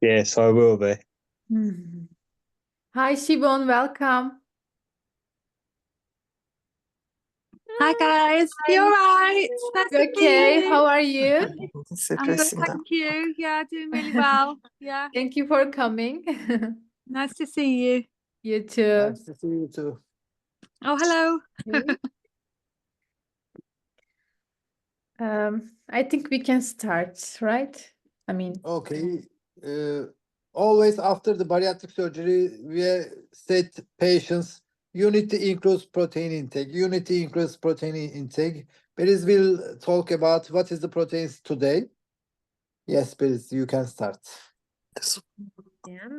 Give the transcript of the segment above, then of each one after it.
Yes, I will be. Hi, Shibon, welcome. Hi guys, you alright? Nice to see Okay, you. how are you? I'm good, thank you. Yeah, doing really well. Yeah, Thank you for coming. nice to see you. You too. Nice to see you too. Oh, hello. I think we can start, right? I mean, Okay. Always after the bariatric surgery, we said patients you need to increase protein intake. You need to increase protein intake. Please, we'll talk about what is the proteins today. Yes, please, you can start.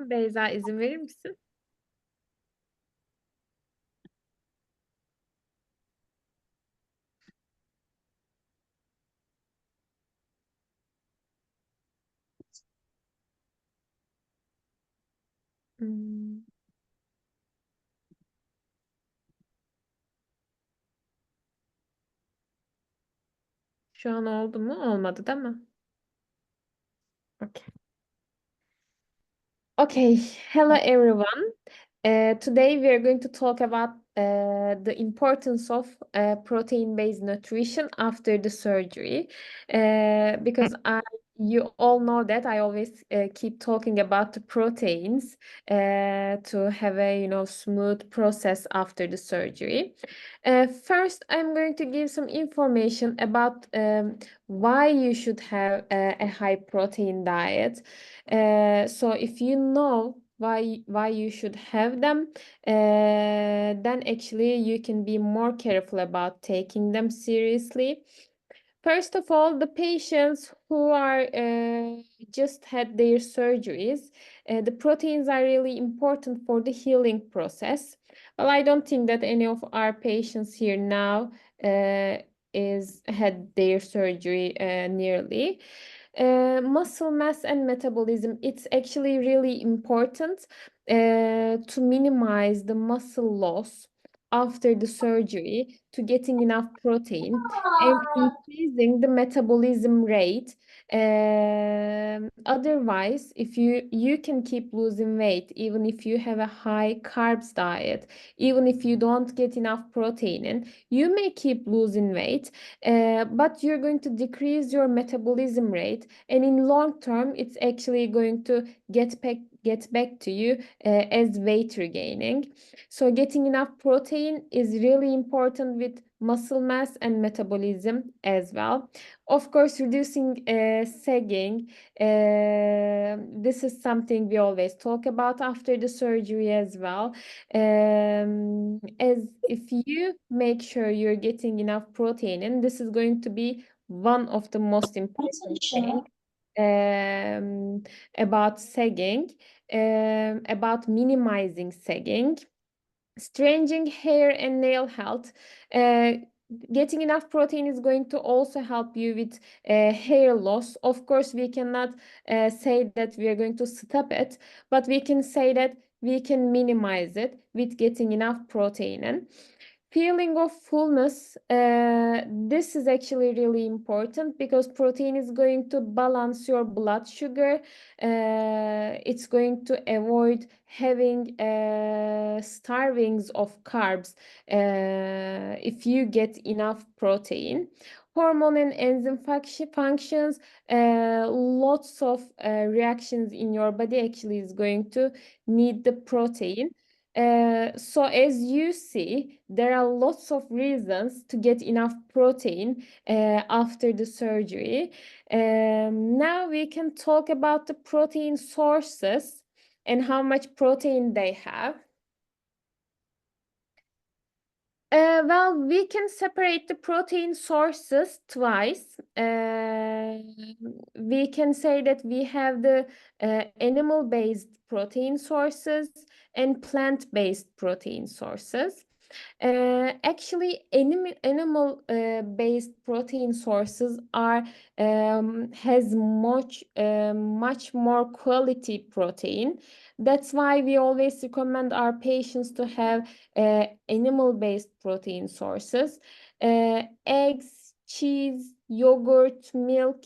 Beyza izin verir misin? Şu an oldu mu? Olmadı değil mi? Okay. Okay, hello everyone. Today we are going to talk about the importance of protein-based nutrition after the surgery. Because you all know that I always keep talking about the proteins to have a smooth process after the surgery. First, I'm going to give some information about why you should have a high protein diet. So if you know why you should have them, then actually you can be more careful about taking them seriously. First of all, the patients who are just had their surgeries, the proteins are really important for the healing process. Well, I don't think that any of our patients here now is had their surgery nearly. Muscle mass and metabolism, it's actually really important to minimize the muscle loss after the surgery to getting enough protein and increasing the metabolism rate. Otherwise, if you can keep losing weight, even if you have a high carbs diet, even if you don't get enough protein in, you may keep losing weight, but you're going to decrease your metabolism rate, and in long term, it's actually going to get back to you as weight regaining. So getting enough protein is really important with muscle mass and metabolism as well. Of course, reducing sagging. This is something we always talk about after the surgery as well. As if you make sure you're getting enough protein, and this is going to be one of the most important things about sagging, about minimizing sagging. Strengthening hair and nail health. Getting enough protein is going to also help you with hair loss. Of course, we cannot say that we are going to stop it, but we can say that we can minimize it with getting enough protein in. Feeling of fullness, this is actually really important because protein is going to balance your blood sugar. It's going to avoid having starvings of carbs if you get enough protein. Hormone and enzyme functions, lots of reactions in your body actually is going to need the protein. So as you see, there are lots of reasons to get enough protein after the surgery. Now we can talk about the protein sources and how much protein they have. Well, we can separate the protein sources twice. We can say that we have the animal-based protein sources and plant-based protein sources. Actually, animal based protein sources are has much more quality protein. That's why we always recommend our patients to have animal-based protein sources. Eggs, cheese, yogurt, milk,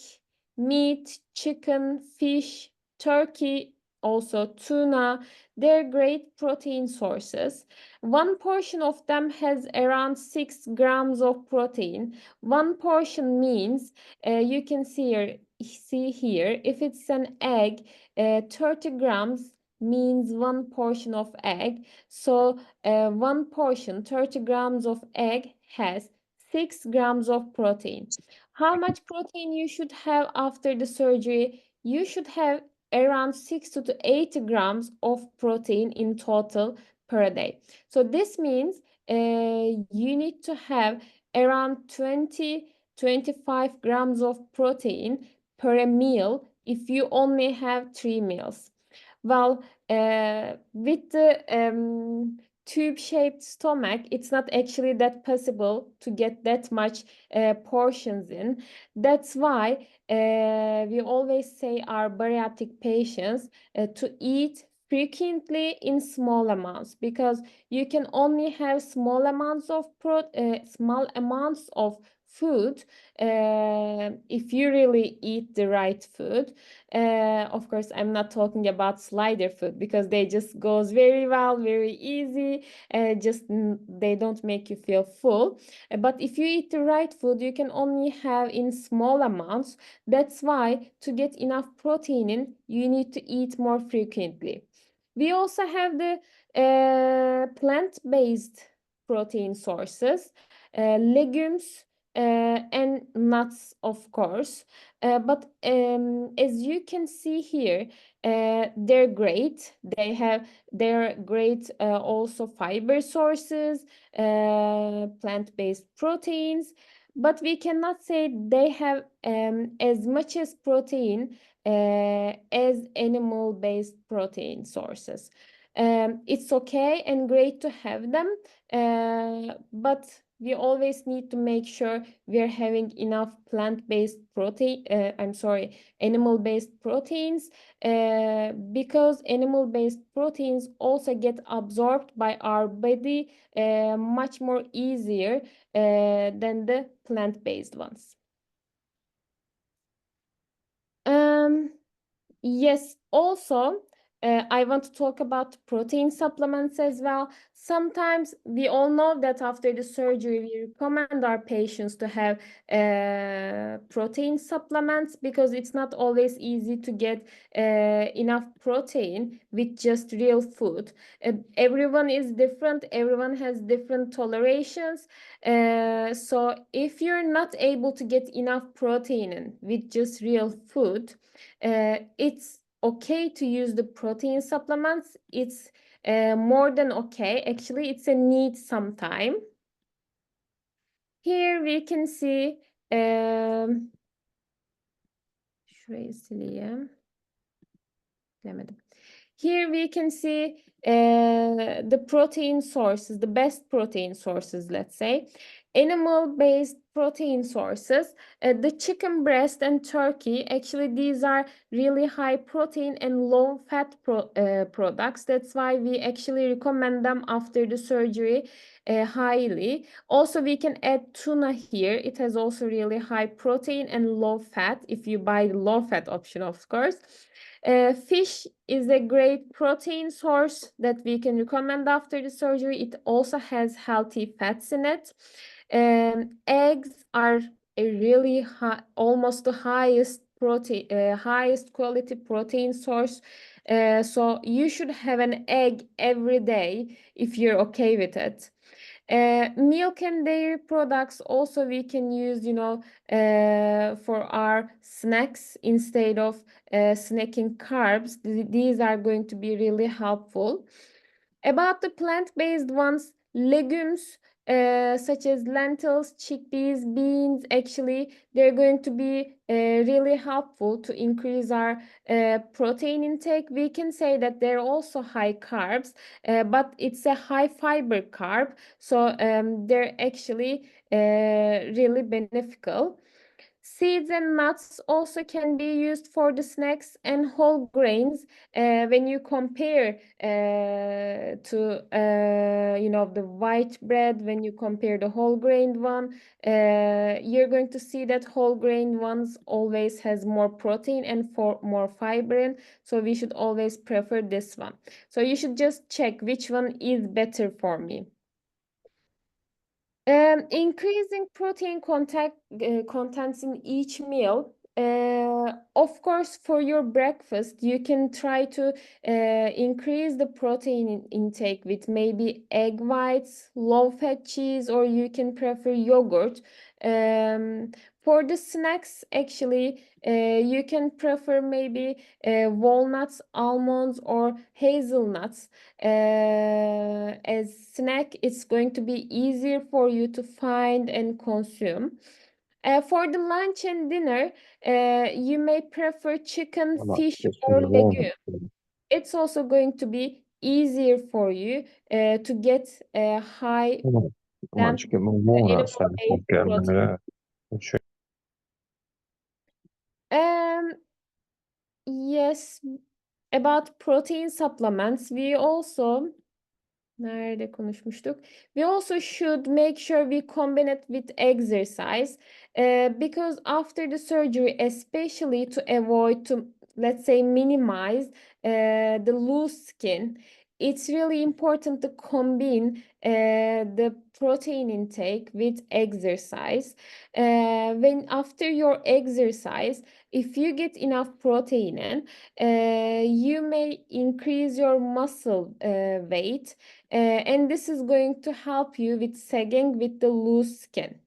meat, chicken, fish, turkey, also tuna. They're great protein sources. One portion of them has around 6 grams of protein. One portion means you can see here if it's an egg, 30 grams means one portion of egg. So one portion, 30 grams of egg has 6 grams of protein. How much protein you should have after the surgery? You should have around 60 to 80 grams of protein in total per day. So this means you need to have around 20-25 grams of protein per meal if you only have 3 meals. Well, with the tube-shaped stomach, it's not actually that possible to get that much portions in. That's why we always say our bariatric patients to eat frequently in small amounts, because you can only have small amounts of food if you really eat the right food. Of course, I'm not talking about slider food, because they just goes very well, very easy. They don't make you feel full. But if you eat the right food, you can only have in small amounts. That's why to get enough protein in, you need to eat more frequently. We also have the plant-based protein sources, legumes, and nuts, of course. But as you can see here, they're great. They're great also fiber sources, plant-based proteins. But we cannot say they have as much as protein as animal-based protein sources. It's okay and great to have them, but we always need to make sure we are having enough plant-based protein, animal-based proteins, because animal-based proteins also get absorbed by our body much more easier than the plant-based ones. Yes, also, I want to talk about protein supplements as well. Sometimes we all know that after the surgery, we recommend our patients to have protein supplements, because it's not always easy to get enough protein with just real food. Everyone is different, everyone has different tolerations. So if you're not able to get enough protein in with just real food, it's okay to use the protein supplements. It's more than okay. Actually, it's a need sometime. Here we can see şurayı sileyim. Demedim. Here we can see the protein sources, the best protein sources, let's say. Animal-based protein sources, the chicken breast and turkey, actually these are really high protein and low fat products. That's why we actually recommend them after the surgery highly. Also, we can add tuna here. It has also really high protein and low fat if you buy the low fat option, of course. Fish is a great protein source that we can recommend after the surgery. It also has healthy fats in it. Eggs are a really high, almost the highest quality protein source. So you should have an egg every day if you're okay with it. Milk and dairy products also we can use, for our snacks instead of snacking carbs. These are going to be really helpful. About the plant-based ones, legumes such as lentils, chickpeas, beans, actually, they're going to be really helpful to increase our protein intake. We can say that they're also high carbs, but it's a high fiber carb, so they're actually really beneficial. Seeds and nuts also can be used for the snacks, and whole grains. When you compare to the white bread, when you compare the whole grain one, you're going to see that whole grain ones always has more protein and more fiber, so we should always prefer this one. So you should just check which one is better for me. Increasing protein contents in each meal. Of course, for your breakfast, you can try to increase the protein intake with maybe egg whites, low-fat cheese, or you can prefer yogurt. For the snacks, actually, you can prefer maybe walnuts, almonds, or hazelnuts. As snack, it's going to be easier for you to find and consume. For the lunch and dinner, you may prefer chicken, Ama fish, keşke or yoğun legume. olsaydı. It's also going to be easier for you to get a high Ama çünkü yoğun olsaydı animal-based çok protein. gelmeleri. Şöyle Yes, about protein supplements, we also nerede konuşmuştuk? We also should make sure we combine it with exercise, because after the surgery, especially to avoid to, let's say, minimize the loose skin, it's really important to combine the protein intake with exercise. When after your exercise, if you get enough protein in, you may increase your muscle weight, and this is going to help you with sagging with the loose skin.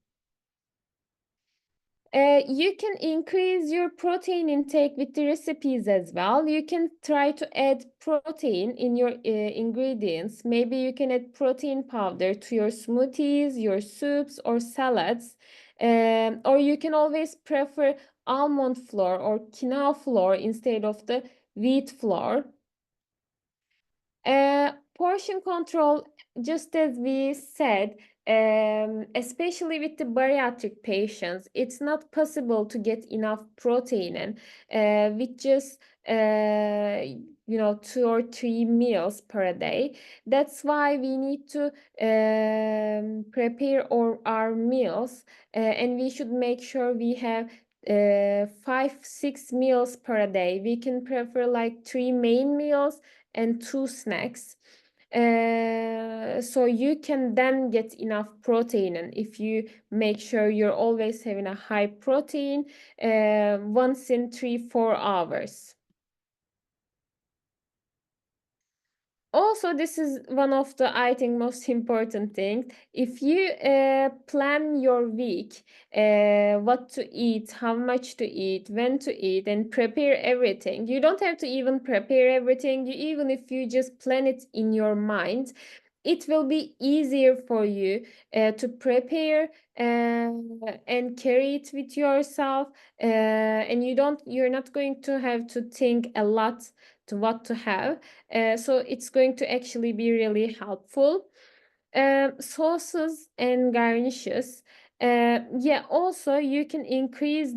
You can increase your protein intake with the recipes as well. You can try to add protein in your ingredients. Maybe you can add protein powder to your smoothies, your soups, or salads. Or you can always prefer almond flour or quinoa flour instead of the wheat flour. Portion control, just as we said, especially with the bariatric patients, it's not possible to get enough protein in with just 2 or 3 meals per day. That's why we need to prepare our meals, and we should make sure we have 5-6 meals per day. We can prefer like 3 main meals and 2 snacks. So you can then get enough protein, and if you make sure you're always having a high protein once in 3-4 hours. Also, this is one of the, I think, most important thing. If you plan your week, what to eat, how much to eat, when to eat, and prepare everything. You don't have to even prepare everything. Even if you just plan it in your mind, it will be easier for you to prepare and carry it with yourself, and you're not going to have to think a lot to what to have. So it's going to actually be really helpful. Sauces and garnishes. Yeah, also you can increase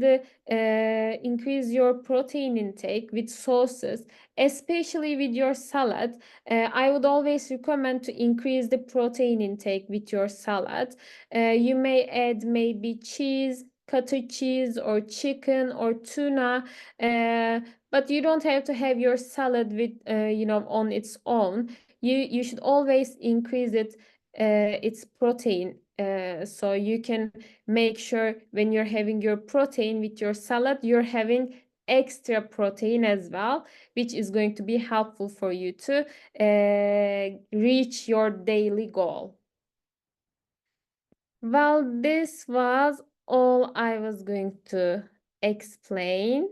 your protein intake with sauces, especially with your salad. I would always recommend to increase the protein intake with your salad. You may add maybe cheese, cottage cheese, or chicken or tuna, but you don't have to have your salad with on its own. You should always increase its protein, so you can make sure when you're having your protein with your salad, you're having extra protein as well, which is going to be helpful for you to reach your daily goal. Well, this was all I was going to explain.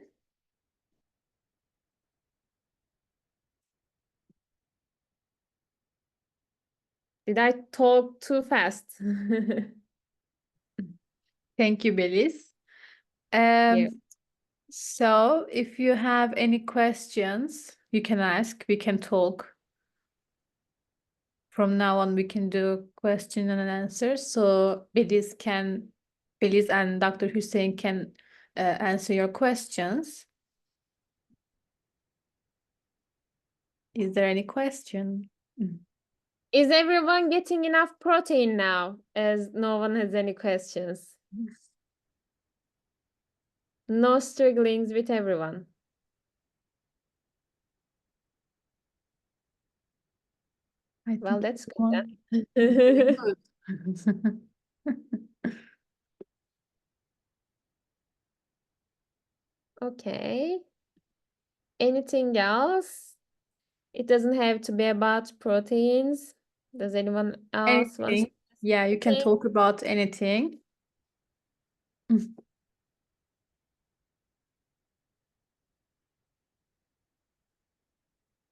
Did I talk too fast? Thank you, Beliz. Yeah. So if you have any questions, you can ask, we can talk. From now on, we can do question and answer. So Beliz and Dr. Hüseyin can answer your questions. Is there any question? Is everyone getting enough protein now, as no one has any questions? No strugglings with everyone. I Well, think that's everyone- good then. Good. Okay. Anything else? It doesn't have to be about proteins. Does anyone else want to Anything. Yeah, you can say? talk about anything.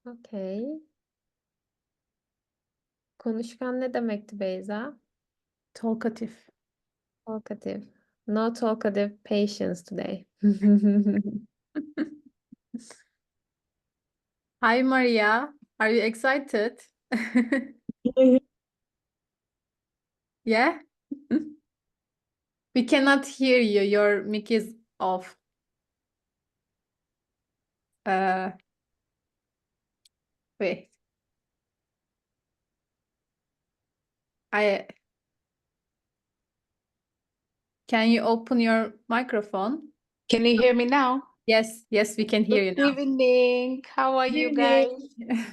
Okay. Konuşkan ne demekti Beyza? Talkative. Talkative. No talkative patients today. Hi, Maria. Are you excited? Yeah? We cannot hear you. Your mic is off. Wait. Can you open your microphone? Can you hear me now? Yes, we can hear you Good now. evening. How are you guys?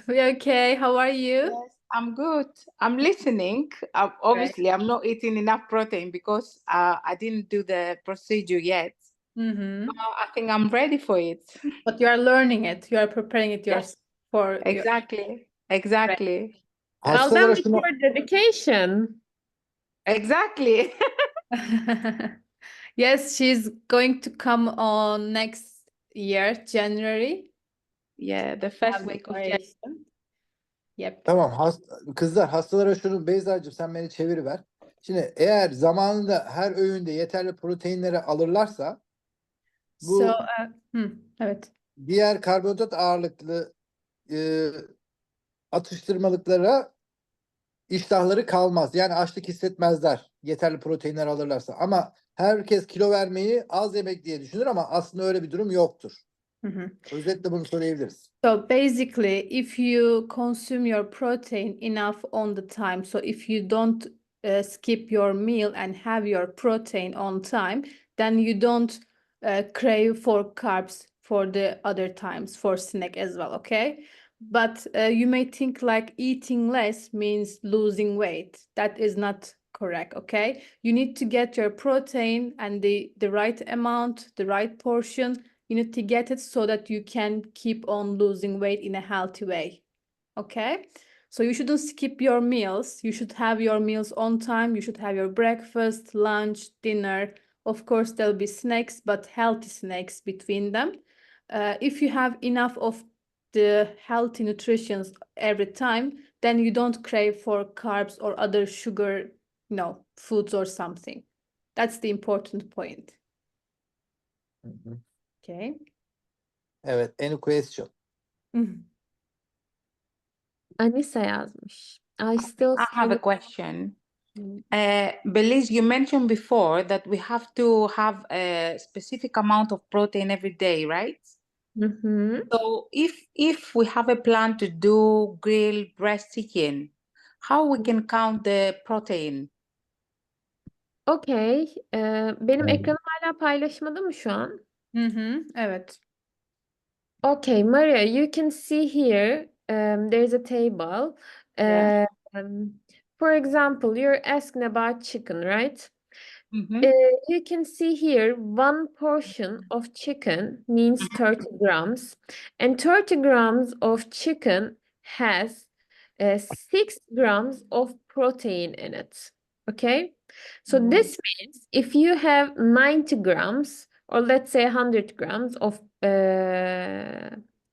We're okay. How are you? Yes, I'm good. I'm listening. Obviously, I'm not eating enough protein because I didn't do the procedure yet. Mm-hmm. I think I'm ready for it. But you are learning it. You are preparing it Yes. for your... Exactly. Exactly. Well done Hastalara with şunu your dedication. Exactly. Yes, she's going to come on next year, January. Yeah, the first Have the week of January. operation. Yep. Tamam kızlar hastalara şunu Beyza'cığım sen beni çeviriver. Şimdi eğer zamanında her öğünde yeterli proteinleri alırlarsa bu So, evet. diğer karbonhidrat ağırlıklı atıştırmalıklara iştahları kalmaz. Yani açlık hissetmezler yeterli proteinler alırlarsa. Ama herkes kilo vermeyi az yemek diye düşünür ama aslında öyle bir durum yoktur. Özetle bunu söyleyebiliriz. So basically, if you consume your protein enough on the time, so if you don't skip your meal and have your protein on time, then you don't crave for carbs for the other times, for snack as well, okay? But you may think like eating less means losing weight. That is not correct, okay? You need to get your protein and the right amount, the right portion. You need to get it so that you can keep on losing weight in a healthy way. Okay? So you shouldn't skip your meals. You should have your meals on time. You should have your breakfast, lunch, dinner. Of course, there'll be snacks, but healthy snacks between them. If you have enough of the healthy nutrition every time, then you don't crave for carbs or other sugar, foods or something. That's the important point. Okay. Evet, any question? Anisa yazmış. I still I have a struggle. question. Belize, you mentioned before that we have to have a specific amount of protein every day, right? So if we have a plan to do grilled breast chicken, how we can count the protein? Okay. Benim ekranım hala paylaşmada mı şu an? Evet. Okay, Maria, you can see here there's a table. Yeah. For example, you're asking about chicken, right? Mhm. You can see here 1 portion of chicken means 30 grams, and 30 grams of chicken has 6 grams of protein in it. Okay, so this means if you have 90 grams, or let's say 100 grams of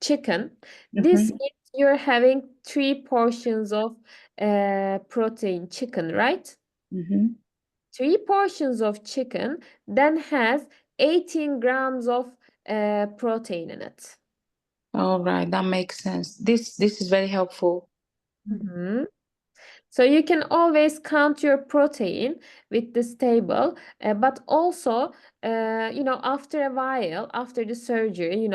chicken, this means you're having 3 portions of protein chicken, right? 3 portions of chicken then has 18 grams of protein in it. All right, that makes sense. This is very helpful. So you can always count your protein with this table, but also, after a while, after the surgery,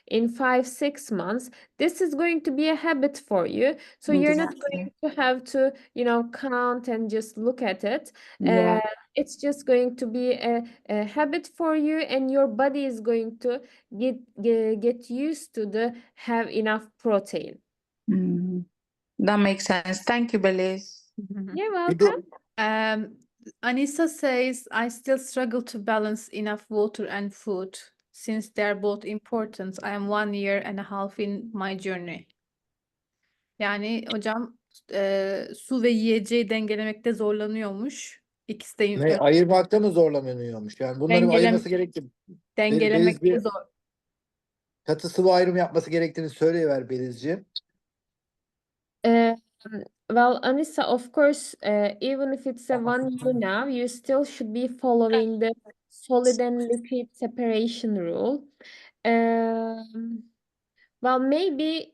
in 5, 6 months, this is going to be a habit for you. So you're not going to have to, count and just look at it. Yeah. It's just going to be a habit for you, and your body is going to get used to have enough protein. That makes sense. Thank you, Belize. You're Bir de welcome. Anissa says, I still struggle to balance enough water and food since they're both important. I am 1.5 years in my journey. Yani hocam su ve yiyeceği dengelemekte zorlanıyormuş. İkisi de ayırmakta mı zorlanıyormuş? Yani bunları ayırması gerektiği. dengelemekte zor. Katı sıvı ayrımı yapması gerektiğini söyleyiver Belizciğim. Well, Anissa, of course, even if it's a 1 year now, you still should be following the solid and liquid separation rule. Well, maybe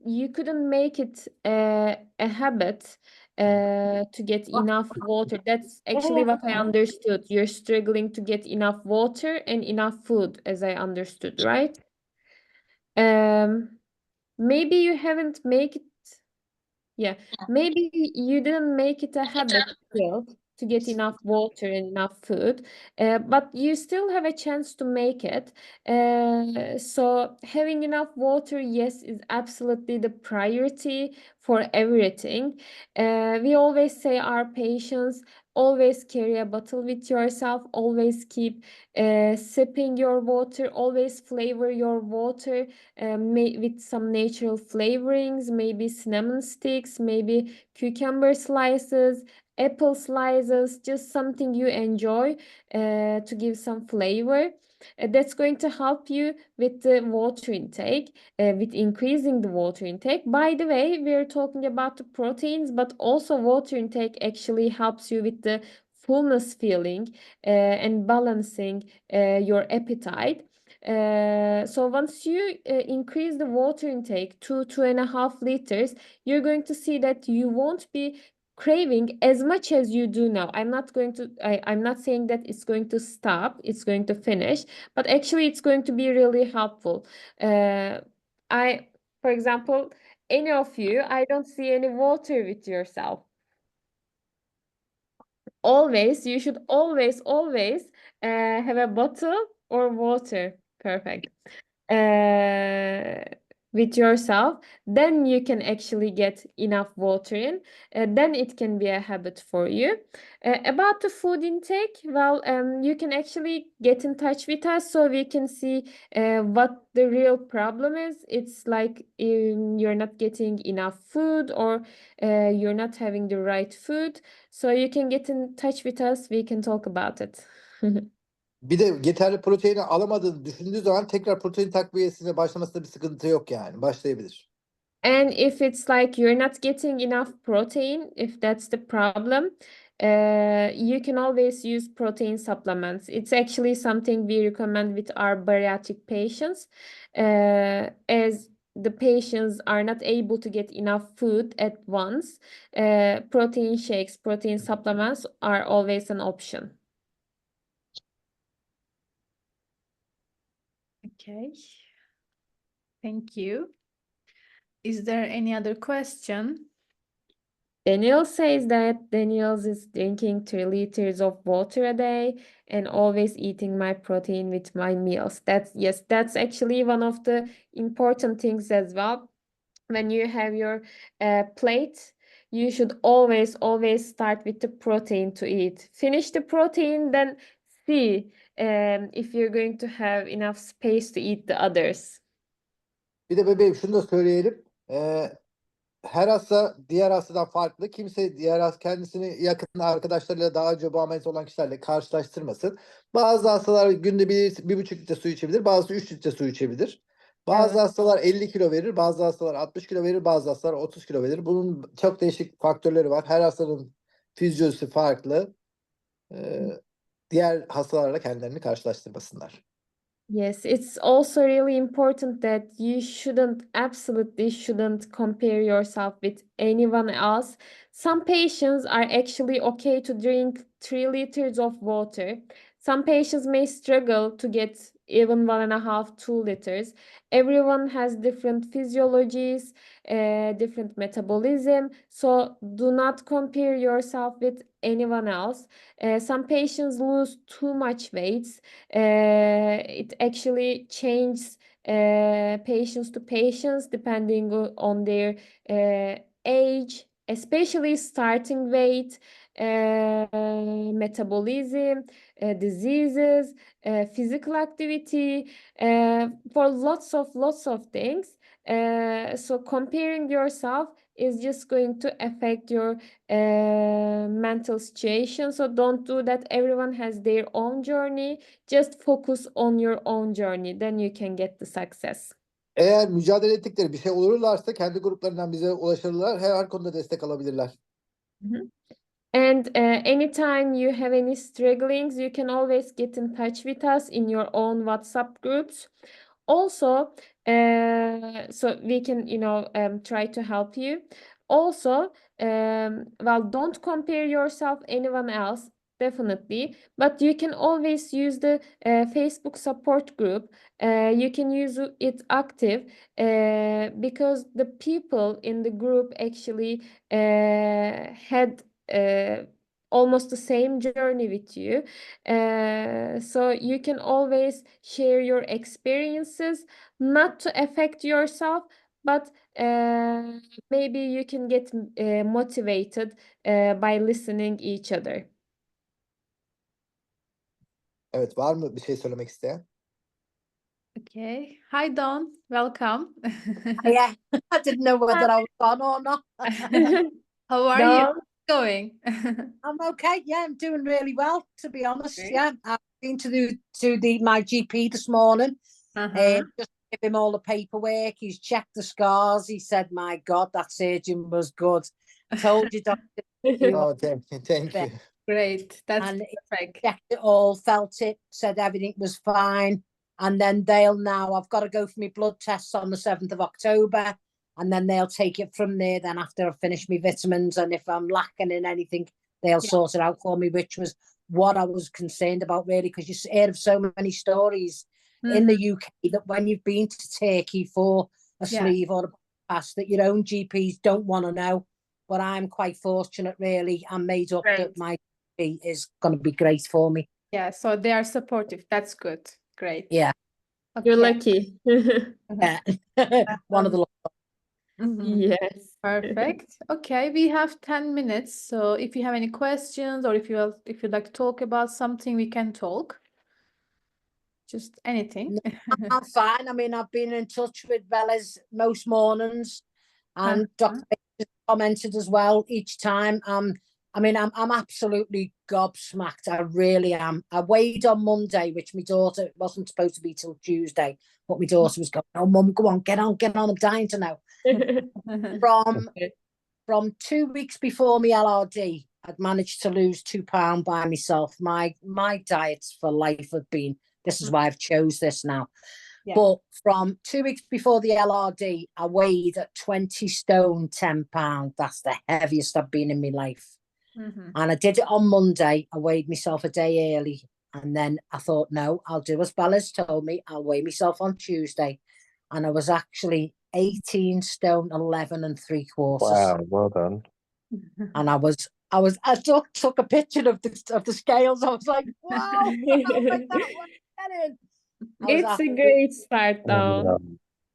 you couldn't make it a habit to get enough water. That's actually what I understood. You're struggling to get enough water and enough food, as I understood, right? Maybe you haven't make it. Yeah, maybe you didn't make it a habit still to get enough water and enough food, but you still have a chance to make it. So having enough water, yes, is absolutely the priority for everything. We always say our patients, always carry a bottle with yourself, always keep sipping your water, always flavor your water with some natural flavorings, maybe cinnamon sticks, maybe cucumber slices, apple slices, just something you enjoy to give some flavor. That's going to help you with the water intake, with increasing the water intake. By the way, we're talking about the proteins, but also water intake actually helps you with the fullness feeling and balancing your appetite. So once you increase the water intake to 2.5 liters, you're going to see that you won't be craving as much as you do now. I'm not saying that it's going to stop, it's going to finish, but actually it's going to be really helpful. For example, any of you, I don't see any water with yourself. You should always have a bottle or water. Perfect. With yourself, then you can actually get enough water in. Then it can be a habit for you. About the food intake, well, you can actually get in touch with us so we can see what the real problem is. It's like you're not getting enough food or you're not having the right food. So you can get in touch with us. We can talk about it. Bir de yeterli proteini alamadığını düşündüğü zaman tekrar protein takviyesine başlamasında bir sıkıntı yok yani. Başlayabilir. And if it's like you're not getting enough protein, if that's the problem, you can always use protein supplements. It's actually something we recommend with our bariatric patients, as the patients are not able to get enough food at once. Protein shakes, protein supplements are always an option. Okay. Thank you. Is there any other question? Daniel says that Daniel is drinking 3 liters of water a day and always eating my protein with my meals. That's actually one of the important things as well. When you have your plate, you should always start with the protein to eat. Finish the protein, then see if you're going to have enough space to eat the others. Bir de bebeğim şunu da söyleyelim. Her hasta diğer hastadan farklı. Kimse kendisini yakın arkadaşlarıyla daha önce bu ameliyat olan kişilerle karşılaştırmasın. Bazı hastalar günde 1,5 litre su içebilir. Bazısı 3 litre su içebilir. Bazı hastalar 50 kilo verir. Bazı hastalar 60 kilo verir. Bazı hastalar 30 kilo verir. Bunun çok değişik faktörleri var. Her hastanın fizyolojisi farklı. Diğer hastalarla kendilerini karşılaştırmasınlar. Yes, it's also really important that you absolutely shouldn't compare yourself with anyone else. Some patients are actually okay to drink 3 liters of water. Some patients may struggle to get even 1.5, 2 liters. Everyone has different physiologies, different metabolism. So do not compare yourself with anyone else. Some patients lose too much weight. It actually changes patients to patients depending on their age, especially starting weight, metabolism, diseases, physical activity, for lots of things. So comparing yourself is just going to affect your mental situation. So don't do that. Everyone has their own journey. Just focus on your own journey. Then you can get the success. Eğer mücadele ettikleri bir şey olurlarsa kendi gruplarından bize ulaşırlar. Her konuda destek alabilirler. And anytime you have any strugglings, you can always get in touch with us in your own WhatsApp groups. Also, so we can, try to help you. Also, well, don't compare yourself anyone else, definitely, but you can always use the Facebook support group. You can use it active because the people in the group actually had almost the same journey with you. So you can always share your experiences, not to affect yourself, but maybe you can get motivated by listening each other. Evet, var mı bir şey söylemek isteyen? Okay. Hi, Dawn. Welcome. Yeah, I didn't know whether I was on or not. How are you? Dawn? Going? I'm okay. Yeah, I'm doing really well, to be honest. Great. Yeah, I've been to my GP this morning. Just give him all the paperwork. He's checked the scars. He said, "My God, that surgeon was good." Told you, doctor. Oh, thank you. Great. That's And perfect. checked it all, felt it, said everything was fine. And then I've got to go for my blood tests on the 7th of October. And then they'll take it from there. Then after I've finished my vitamins, and if I'm lacking in anything, they'll sort it out for me, which was what I was concerned about, really, because you hear of so many stories in the UK that when you've been to Turkey for a sleeve or a pass, that your own GPs don't want to know. But I'm quite fortunate, really. I'm made up that my GP is going to be great for me. Yeah, so they are supportive. That's good. Great. Yeah. You're lucky. Yeah. One of the Yes. Perfect. Okay, we have 10 minutes. So if you have any questions or if you'd like to talk about something, we can talk. Just anything. I'm fine. I mean, I've been in touch with Bella's most mornings, and Dr. commented as well each time. I'm absolutely gobsmacked. I really am. I weighed on Monday, which my daughter, it wasn't supposed to be till Tuesday, but my daughter was going, "Oh, Mum, go on, get on. I'm dying to know." From 2 weeks before my LRD, I'd managed to lose £2 by myself. My diets for life have been, this is why I've chose this now. Yeah. But from 2 weeks before the LRD, I weighed at 20 stone, £10. That's the heaviest I've been in my life. And I did it on Monday. I weighed myself a day early. And then I thought, no, I'll do as Bella's told me. I'll weigh myself on Tuesday. And I was actually 18 stone, 11 3/4. Wow, well done. And I took a picture of the scales. I was like, wow, like that one. It's a great start, though.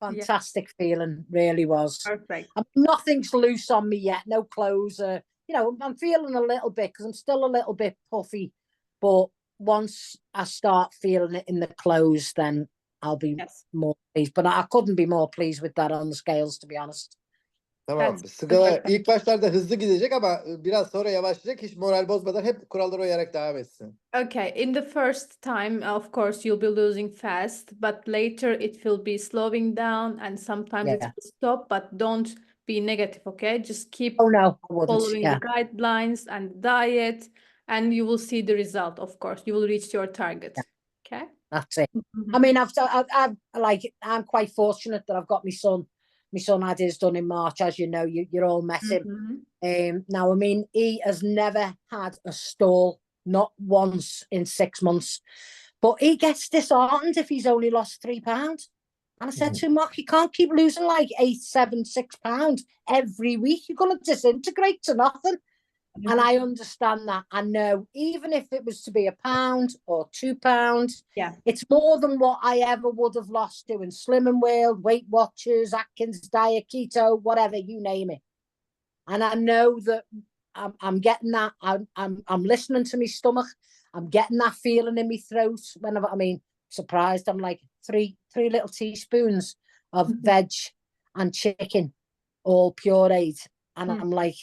Fantastic feeling, really was. Perfect. Nothing's loose on me yet, no clothes. I'm feeling a little bit because I'm still a little bit puffy. But once I start feeling it in the clothes, then I'll be more pleased. But I couldn't be more pleased with that on the scales, to be honest. Tamam. Sigara ilk başlarda hızlı gidecek ama biraz sonra yavaşlayacak. Hiç moral bozmadan hep kurallara uyarak devam etsin. Okay, in the first time, of course, you'll be losing fast, but later it will be slowing down and sometimes it will stop, but don't be negative, okay? Just keep following the guidelines and diet, and you will see the result, of course. You will reach your target, okay? That's it. I mean, I'm quite fortunate that I've got my son. My son had his done in March, as you know. You're all met him. Now, I mean, he has never had a stall, not once in 6 months. But he gets disheartened if he's only lost £3. And I said to him, Mark, you can't keep losing like 8, 7, £6 every week. You're going to disintegrate to nothing. And I understand that. I know, even if it was to be £1 or £2, it's more than what I ever would have lost doing Slim and World, Weight Watchers, Atkins Diet, Keto, whatever, you name it. And I know that I'm getting that. I'm listening to my stomach. I'm getting that feeling in my throat. Whenever, I mean, surprised, I'm like three little teaspoons of veg and chicken, all pureed. And I'm like,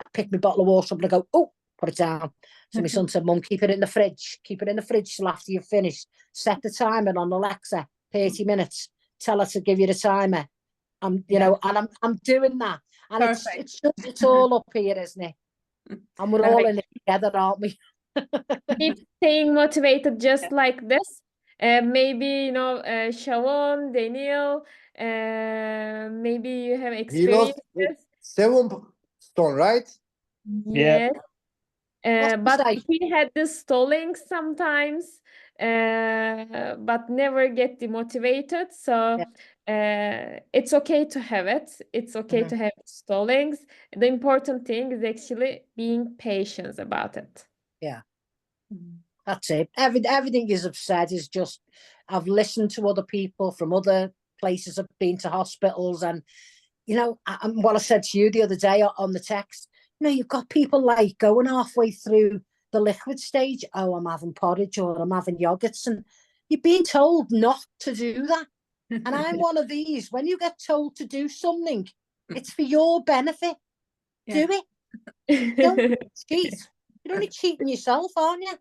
I pick my bottle of water up and I go, oh, put it down. So my son said, Mum, keep it in the fridge. Keep it in the fridge till after you've finished. Set the timer on Alexa, 30 minutes. Tell her to give you the timer. You know, and I'm doing that. And it's all up here, isn't it? And we're all in it together, aren't we? Keep staying motivated just like this. Maybe, you know, Sharon, Daniel, maybe you have He lost experiences. 7 stone, right? Yes. But Like, he had this stalling sometimes, but never get demotivated. So it's okay to have it. It's okay to have stallings. The important thing is actually being patient about it. Yeah. That's it. Everything you've said is just, I've listened to other people from other places. I've been to hospitals, and, you know, what I said to you the other day on the text, you know, you've got people like going halfway through the liquid stage. Oh, I'm having porridge or I'm having yogurts, and you're being told not to do that. And I'm one of these. When you get told to do something, it's for your benefit. Do it. Don't cheat. You're only cheating yourself, aren't you?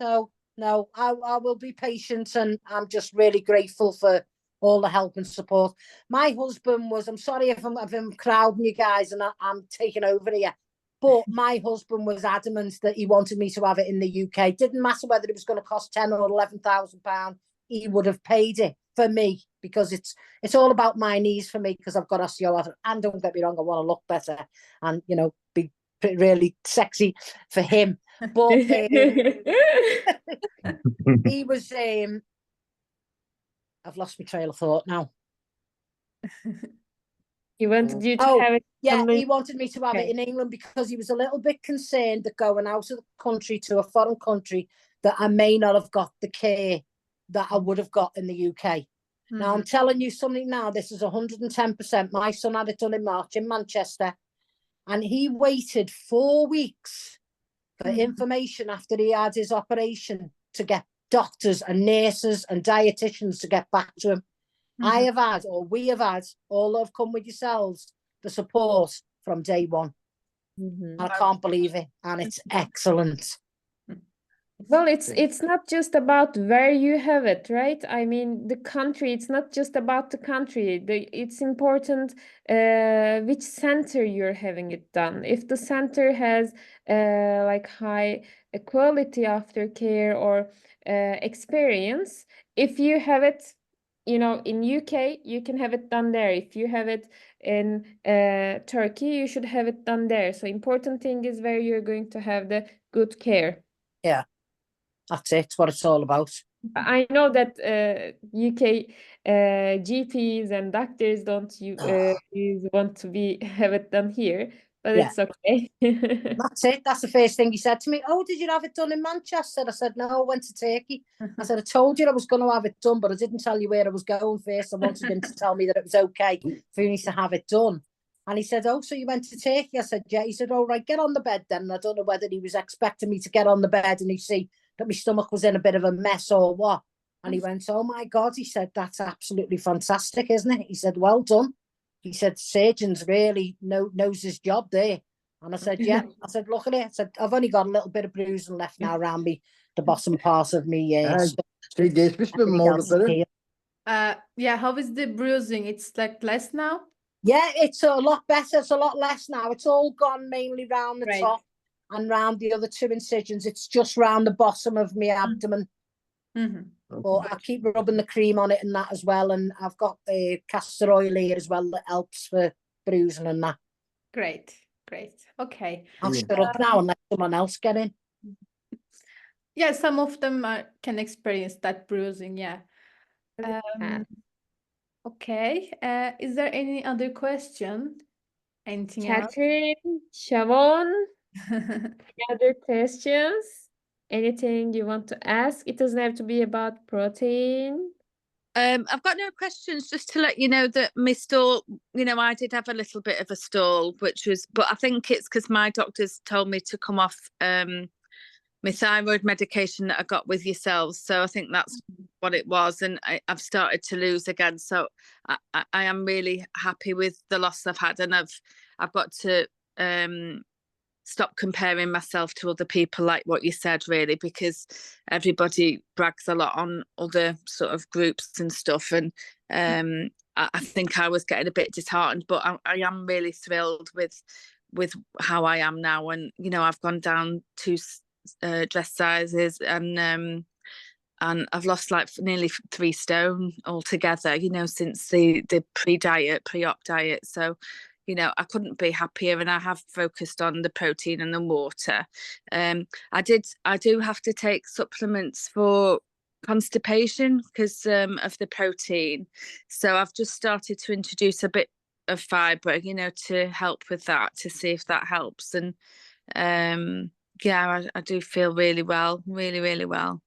So, no, I will be patient, and I'm just really grateful for all the help and support. My husband was, I'm sorry if I'm crowding you guys and I'm taking over here, but my husband was adamant that he wanted me to have it in the UK. Didn't matter whether it was going to cost £10,000 or £11,000. He would have paid it for me, because it's all about my knees for me, because I've got osteoarthritis. And don't get me wrong, I want to look better and, you know, be really sexy for him. But he was, I've lost my trail of thought now. He wanted you to have it. Yeah, he wanted me to have it in England because he was a little bit concerned that going out of the country to a foreign country, that I may not have got the care that I would have got in the UK. Now, I'm telling you something now, this is 110%. My son had it done in March in Manchester, and he waited 4 weeks for information after he had his operation to get doctors and nurses and dietitians to get back to him. I have had, or we have had, all have come with yourselves, the support from day one. I can't believe it, and it's excellent. Well, it's not just about where you have it, right? I mean, the country, it's not just about the country. It's important which center you're having it done. If the center has like high quality aftercare or experience, if you have it, you know, in UK, you can have it done there. If you have it in Turkey, you should have it done there. So important thing is where you're going to have the good care. Yeah. That's it. It's what it's all about. I know that UK GPs and doctors don't want to have it done here, but it's okay. That's it. That's the first thing he said to me. Oh, did you have it done in Manchester? I said, no, I went to Turkey. I said, I told you I was going to have it done, but I didn't tell you where I was going first. I wanted him to tell me that it was okay for me to have it done. And he said, oh, so you went to Turkey? I said, yeah. He said, all right, get on the bed then. And I don't know whether he was expecting me to get on the bed and he see that my stomach was in a bit of a mess or what. And he went, oh my God. He said, that's absolutely fantastic, isn't it? He said, well done. He said, surgeons really knows his job there. And I said, yeah. I said, look at it. I said, I've only got a little bit of bruising left now around me, the bottom part of me. Yeah, how is the bruising? It's like less now? Yeah, it's a lot better. It's a lot less now. It's all gone mainly round the top and round the other 2 incisions. It's just round the bottom of my abdomen. Mhm. But I keep rubbing the cream on it and that as well. And I've got the castor oil here as well that helps for bruising and that. Great, great. Okay. I'll shut up now and let someone else get in. Yeah, some of them can experience that bruising. Yeah. Okay. Is there any other question? Anything else? Catherine, Siobhan, any other questions? Anything you want to ask? It doesn't have to be about protein. I've got no questions, just to let you know that my stall, I did have a little bit of a stall, but I think it's because my doctors told me to come off my thyroid medication that I got with yourselves. So I think that's what it was. And I've started to lose again. So I am really happy with the loss I've had. And I've got to stop comparing myself to other people, like what you said, really, because everybody brags a lot on other sort of groups and stuff. And I think I was getting a bit disheartened, but I am really thrilled with how I am now. And, I've gone down 2 dress sizes, and I've lost like nearly 3 stone altogether, since the pre-op diet. So, I couldn't be happier, and I have focused on the protein and the water. I do have to take supplements for constipation because of the protein. So I've just started to introduce a bit of fibre, to help with that, to see if that helps. And I do feel really well, really, really well.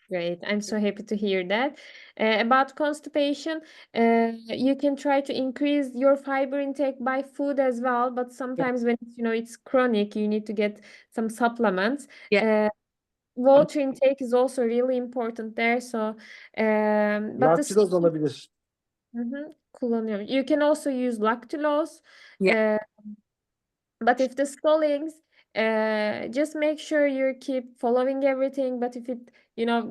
Great. I'm so happy to hear that. About constipation, you can try to increase your fiber intake by food as well, but sometimes when it's chronic, you need to get some supplements. Water intake is also really important there. So, but Laktoz olabilir. Kullanıyorum. You can also use lactulose. But if the stallings, just make sure you keep following everything. But if it,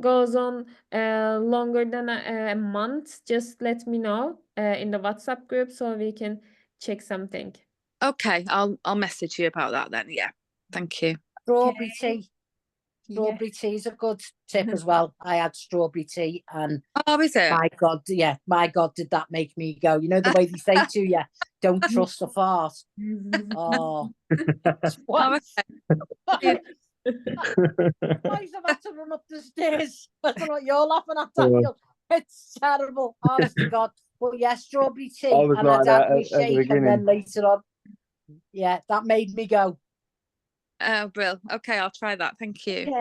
goes on longer than a month, just let me know in the WhatsApp group so we can check something. Okay, I'll message you about that then. Yeah, thank you. Strawberry tea. Strawberry tea is a good tip as well. I had strawberry tea and is it? my God, did that make me go? The way they say to you, don't trust a fart. Oh, twice. Twice I've had to run up the stairs. I don't know what you're laughing at, Daniel. It's terrible, honest to God. But yeah, strawberry tea, and I'd had my shake, and then later on, that made me go. Oh, Brill. Okay, I'll try that. Thank you.